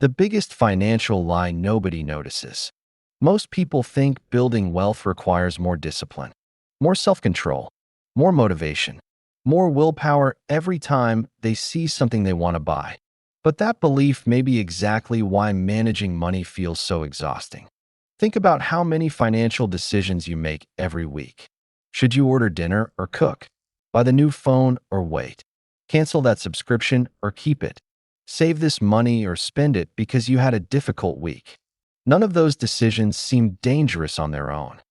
The biggest financial lie nobody notices. Most people think building wealth requires more discipline, more self-control, more motivation, more willpower every time they see something they want to buy. But that belief may be exactly why managing money feels so exhausting. Think about how many financial decisions you make every week. Should you order dinner or cook? Buy the new phone or wait? Cancel that subscription or keep it? Save this money or spend it because you had a difficult week? None of those decisions seem dangerous on their own.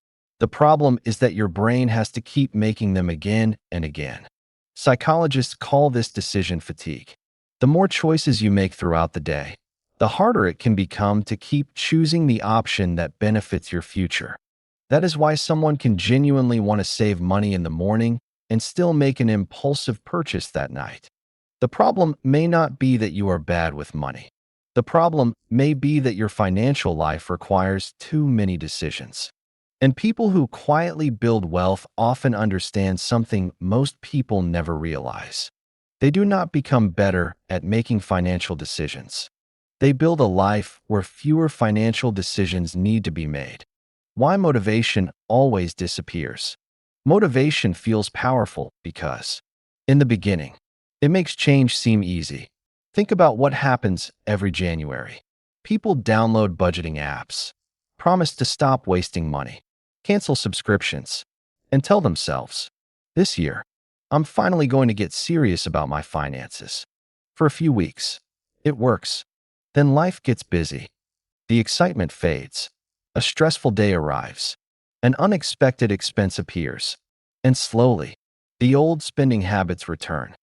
The problem is that your brain has to keep making them again and again. Psychologists call this decision fatigue. The more choices you make throughout the day, the harder it can become to keep choosing the option that benefits your future. That is why someone can genuinely want to save money in the morning and still make an impulsive purchase that night. The problem may not be that you are bad with money. The problem may be that your financial life requires too many decisions. And people who quietly build wealth often understand something most people never realize. They do not become better at making financial decisions. They build a life where fewer financial decisions need to be made. Why motivation always disappears? Motivation feels powerful because, in the beginning, it makes change seem easy. Think about what happens every January. People download budgeting apps, promise to stop wasting money, cancel subscriptions, and tell themselves, "This year, I'm finally going to get serious about my finances." For a few weeks, it works. Then life gets busy. The excitement fades. A stressful day arrives. An unexpected expense appears. And slowly, the old spending habits return.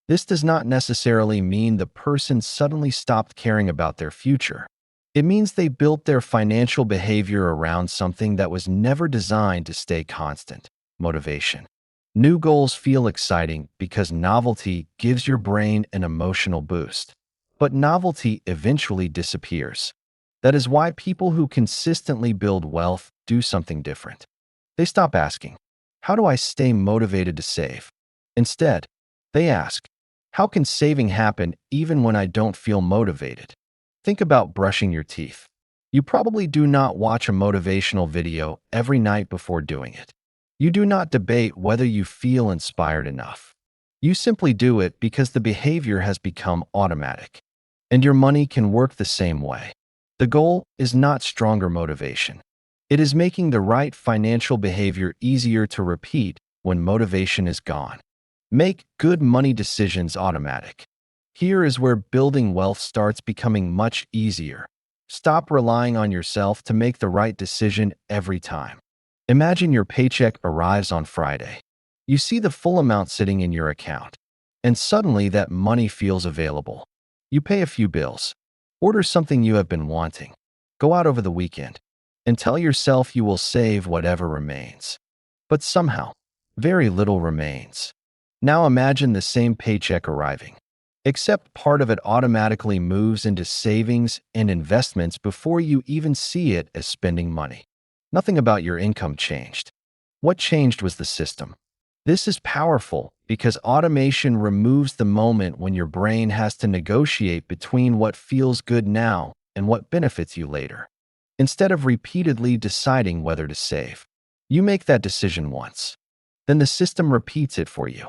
This does not necessarily mean the person suddenly stopped caring about their future. It means they built their financial behavior around something that was never designed to stay constant: motivation. New goals feel exciting because novelty gives your brain an emotional boost. But novelty eventually disappears. That is why people who consistently build wealth do something different. They stop asking, "How do I stay motivated to save?" Instead, they ask, "How can saving happen even when I don't feel motivated?" Think about brushing your teeth. You probably do not watch a motivational video every night before doing it. You do not debate whether you feel inspired enough. You simply do it because the behavior has become automatic. And your money can work the same way. The goal is not stronger motivation. It is making the right financial behavior easier to repeat when motivation is gone. Make good money decisions automatic. Here is where building wealth starts becoming much easier. Stop relying on yourself to make the right decision every time. Imagine your paycheck arrives on Friday. You see the full amount sitting in your account, and suddenly that money feels available. You pay a few bills, order something you have been wanting, go out over the weekend, and tell yourself you will save whatever remains. But somehow, very little remains. Now imagine the same paycheck arriving, except part of it automatically moves into savings and investments before you even see it as spending money. Nothing about your income changed. What changed was the system. This is powerful because automation removes the moment when your brain has to negotiate between what feels good now and what benefits you later. Instead of repeatedly deciding whether to save, you make that decision once. Then the system repeats it for you.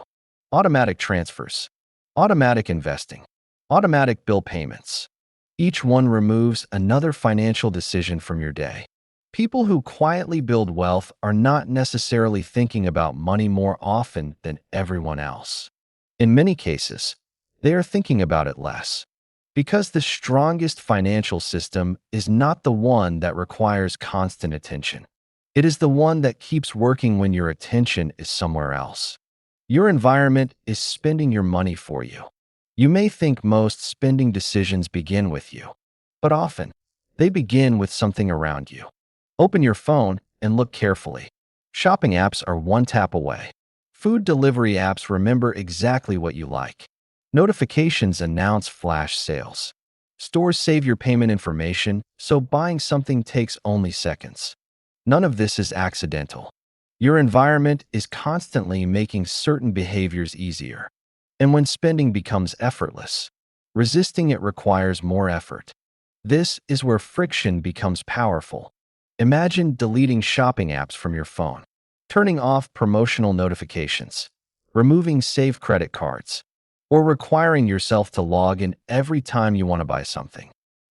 Automatic transfers, automatic investing, automatic bill payments. Each one removes another financial decision from your day. People who quietly build wealth are not necessarily thinking about money more often than everyone else. In many cases, they are thinking about it less. Because the strongest financial system is not the one that requires constant attention. It is the one that keeps working when your attention is somewhere else. Your environment is spending your money for you. You may think most spending decisions begin with you, but often, they begin with something around you. Open your phone and look carefully. Shopping apps are one tap away. Food delivery apps remember exactly what you like. Notifications announce flash sales. Stores save your payment information, so buying something takes only seconds. None of this is accidental. Your environment is constantly making certain behaviors easier. And when spending becomes effortless, resisting it requires more effort. This is where friction becomes powerful. Imagine deleting shopping apps from your phone, turning off promotional notifications, removing saved credit cards, or requiring yourself to log in every time you want to buy something.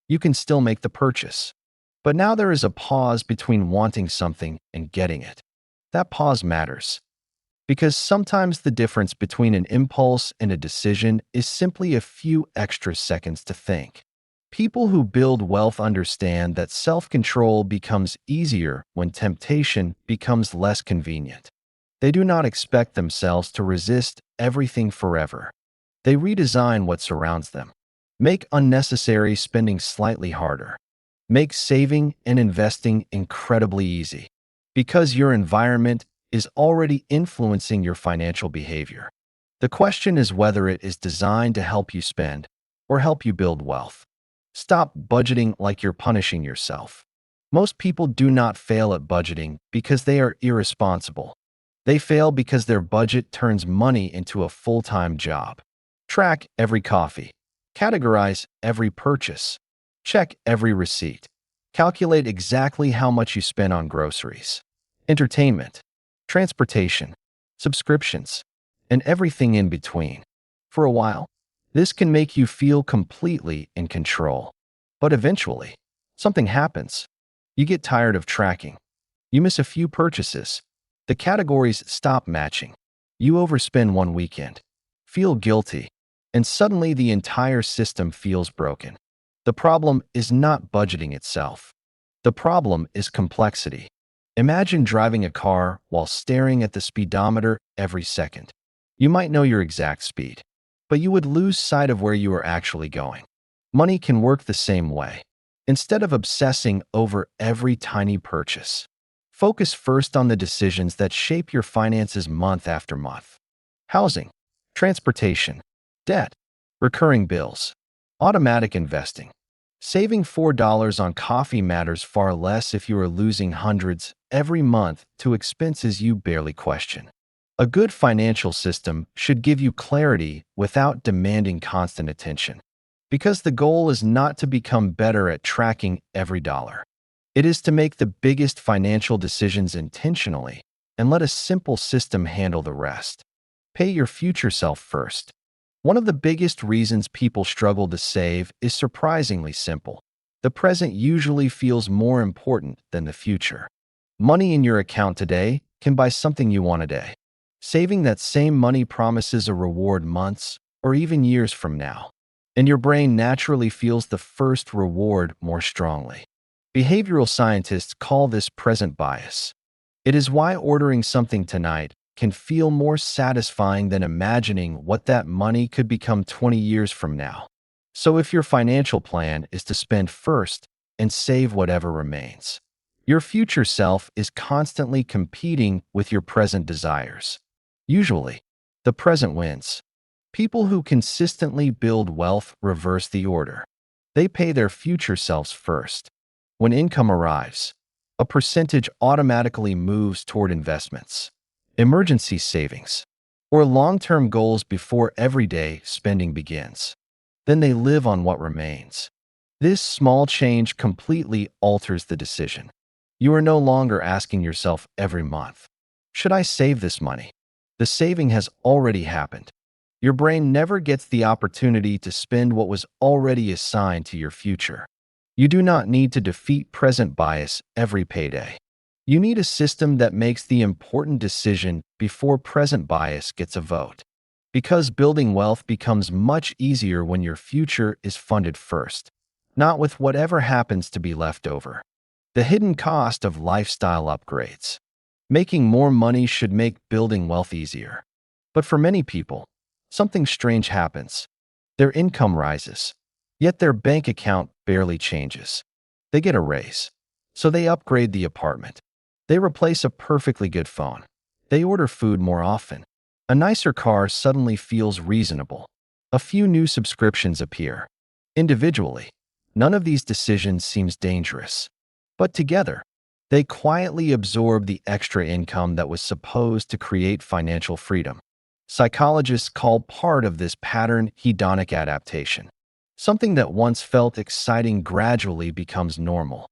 You can still make the purchase. But now there is a pause between wanting something and getting it. That pause matters, because sometimes the difference between an impulse and a decision is simply a few extra seconds to think. People who build wealth understand that self-control becomes easier when temptation becomes less convenient. They do not expect themselves to resist everything forever. They redesign what surrounds them. Make unnecessary spending slightly harder. Make saving and investing incredibly easy, because your environment is already influencing your financial behavior. The question is whether it is designed to help you spend or help you build wealth. Stop budgeting like you're punishing yourself. Most people do not fail at budgeting because they are irresponsible. They fail because their budget turns money into a full-time job. Track every coffee. Categorize every purchase. Check every receipt. Calculate exactly how much you spend on groceries, entertainment, transportation, subscriptions, and everything in between. For a while, this can make you feel completely in control. But eventually, something happens. You get tired of tracking. You miss a few purchases. The categories stop matching. You overspend one weekend, feel guilty, and suddenly the entire system feels broken. The problem is not budgeting itself. The problem is complexity. Imagine driving a car while staring at the speedometer every second. You might know your exact speed, but you would lose sight of where you are actually going. Money can work the same way. Instead of obsessing over every tiny purchase, focus first on the decisions that shape your finances month after month. Housing, transportation, debt, recurring bills, automatic investing. Saving $4 on coffee matters far less if you are losing hundreds every month to expenses you barely question. A good financial system should give you clarity without demanding constant attention, because the goal is not to become better at tracking every dollar. It is to make the biggest financial decisions intentionally and let a simple system handle the rest. Pay your future self first. One of the biggest reasons people struggle to save is surprisingly simple. The present usually feels more important than the future. Money in your account today can buy something you want today. Saving that same money promises a reward months or even years from now, and your brain naturally feels the first reward more strongly. Behavioral scientists call this present bias. It is why ordering something tonight can feel more satisfying than imagining what that money could become 20 years from now. So if your financial plan is to spend first and save whatever remains, your future self is constantly competing with your present desires. Usually, the present wins. People who consistently build wealth reverse the order. They pay their future selves first. When income arrives, a percentage automatically moves toward investments, emergency savings, or long-term goals before everyday spending begins. Then they live on what remains. This small change completely alters the decision. You are no longer asking yourself every month, "Should I save this money?" The saving has already happened. Your brain never gets the opportunity to spend what was already assigned to your future. You do not need to defeat present bias every payday. You need a system that makes the important decision before present bias gets a vote. Because building wealth becomes much easier when your future is funded first, not with whatever happens to be left over. The hidden cost of lifestyle upgrades. Making more money should make building wealth easier. But for many people, something strange happens. Their income rises, yet their bank account barely changes. They get a raise, so they upgrade the apartment. They replace a perfectly good phone. They order food more often. A nicer car suddenly feels reasonable. A few new subscriptions appear. Individually, none of these decisions seems dangerous. But together, they quietly absorb the extra income that was supposed to create financial freedom. Psychologists call part of this pattern hedonic adaptation. Something that once felt exciting gradually becomes normal.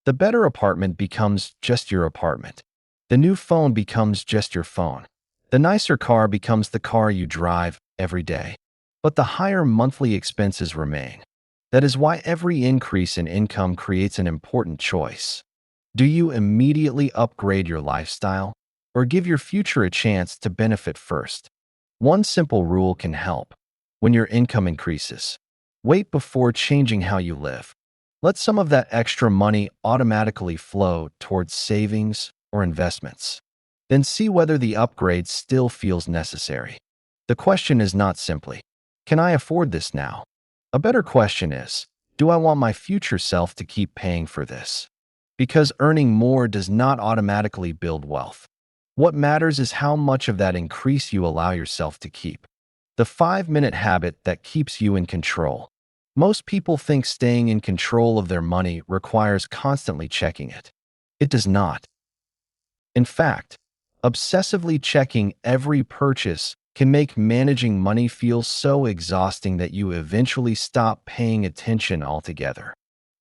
The better apartment becomes just your apartment. The new phone becomes just your phone. The nicer car becomes the car you drive every day. But the higher monthly expenses remain. That is why every increase in income creates an important choice. Do you immediately upgrade your lifestyle, or give your future a chance to benefit first? One simple rule can help. When your income increases, wait before changing how you live. Let some of that extra money automatically flow towards savings or investments. Then see whether the upgrade still feels necessary. The question is not simply, can I afford this now? A better question is, do I want my future self to keep paying for this? Because earning more does not automatically build wealth. What matters is how much of that increase you allow yourself to keep. The 5-minute habit that keeps you in control. Most people think staying in control of their money requires constantly checking it. It does not. In fact, obsessively checking every purchase can make managing money feel so exhausting that you eventually stop paying attention altogether.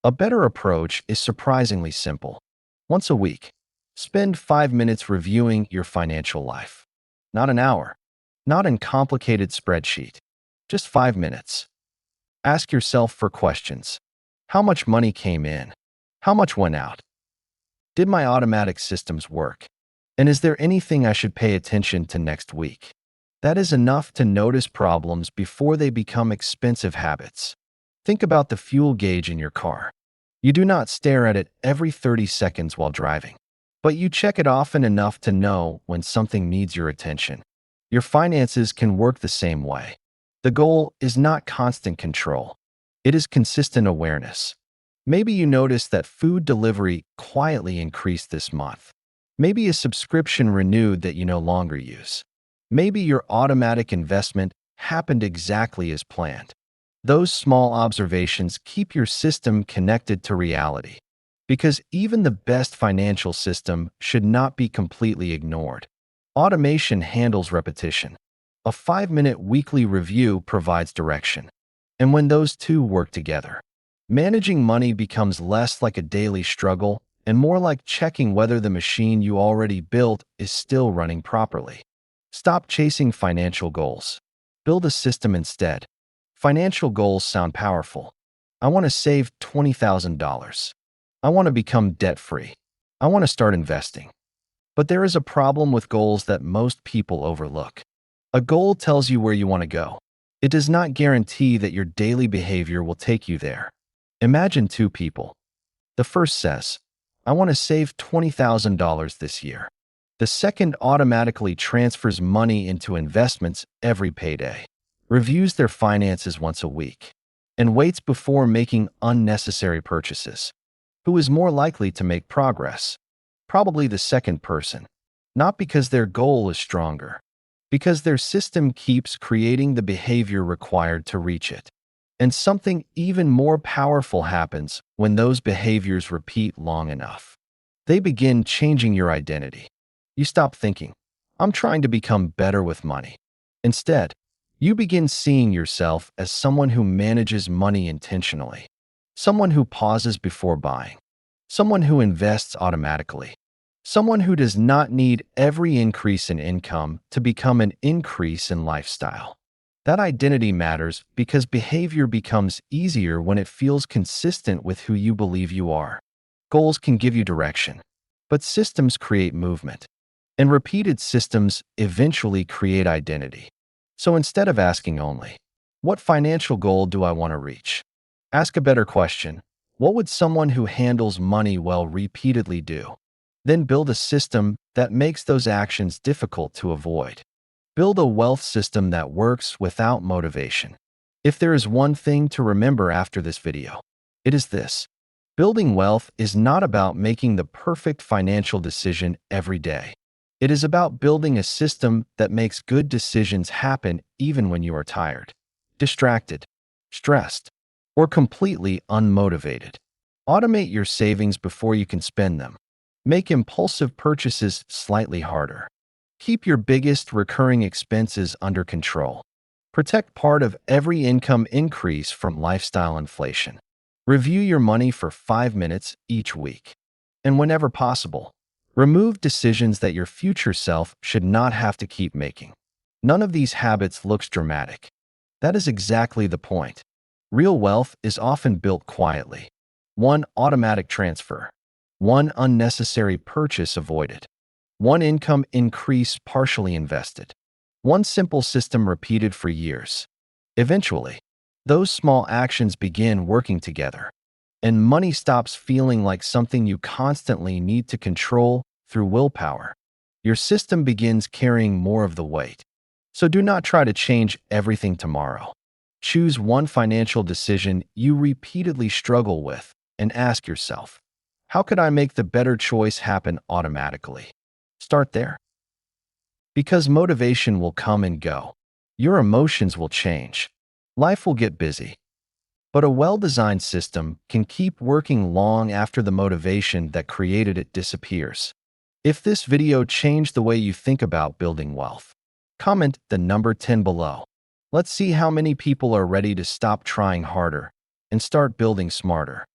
A better approach is surprisingly simple. Once a week, spend 5 minutes reviewing your financial life. Not an hour, not in complicated spreadsheet, just 5 minutes. Ask yourself for questions. How much money came in? How much went out? Did my automatic systems work? And is there anything I should pay attention to next week? That is enough to notice problems before they become expensive habits. Think about the fuel gauge in your car. You do not stare at it every 30 seconds while driving, but you check it often enough to know when something needs your attention. Your finances can work the same way. The goal is not constant control. It is consistent awareness. Maybe you noticed that food delivery quietly increased this month. Maybe a subscription renewed that you no longer use. Maybe your automatic investment happened exactly as planned. Those small observations keep your system connected to reality, because even the best financial system should not be completely ignored. Automation handles repetition. A 5-minute weekly review provides direction. And when those two work together, managing money becomes less like a daily struggle and more like checking whether the machine you already built is still running properly. Stop chasing financial goals. Build a system instead. Financial goals sound powerful. I want to save $20,000. I want to become debt-free. I want to start investing. But there is a problem with goals that most people overlook. A goal tells you where you want to go. It does not guarantee that your daily behavior will take you there. Imagine two people. The first says, I want to save $20,000 this year. The second automatically transfers money into investments every payday, reviews their finances once a week, and waits before making unnecessary purchases. Who is more likely to make progress? Probably the second person. Not because their goal is stronger, because their system keeps creating the behavior required to reach it. And something even more powerful happens when those behaviors repeat long enough. They begin changing your identity. You stop thinking, I'm trying to become better with money. Instead, you begin seeing yourself as someone who manages money intentionally, someone who pauses before buying, someone who invests automatically, someone who does not need every increase in income to become an increase in lifestyle. That identity matters because behavior becomes easier when it feels consistent with who you believe you are. Goals can give you direction, but systems create movement. And repeated systems eventually create identity. So instead of asking only, what financial goal do I want to reach? Ask a better question. What would someone who handles money well repeatedly do? Then build a system that makes those actions difficult to avoid. Build a wealth system that works without motivation. If there is one thing to remember after this video, it is this. Building wealth is not about making the perfect financial decision every day. It is about building a system that makes good decisions happen even when you are tired, distracted, stressed, or completely unmotivated. Automate your savings before you can spend them. Make impulsive purchases slightly harder. Keep your biggest recurring expenses under control. Protect part of every income increase from lifestyle inflation. Review your money for 5 minutes each week. And whenever possible, remove decisions that your future self should not have to keep making. None of these habits looks dramatic. That is exactly the point. Real wealth is often built quietly. One automatic transfer. One unnecessary purchase avoided. One income increase partially invested. One simple system repeated for years. Eventually, those small actions begin working together, and money stops feeling like something you constantly need to control through willpower. Your system begins carrying more of the weight. So do not try to change everything tomorrow. Choose one financial decision you repeatedly struggle with and ask yourself, how could I make the better choice happen automatically? Start there. Because motivation will come and go. Your emotions will change. Life will get busy. But a well-designed system can keep working long after the motivation that created it disappears. If this video changed the way you think about building wealth, comment the number 10 below. Let's see how many people are ready to stop trying harder and start building smarter.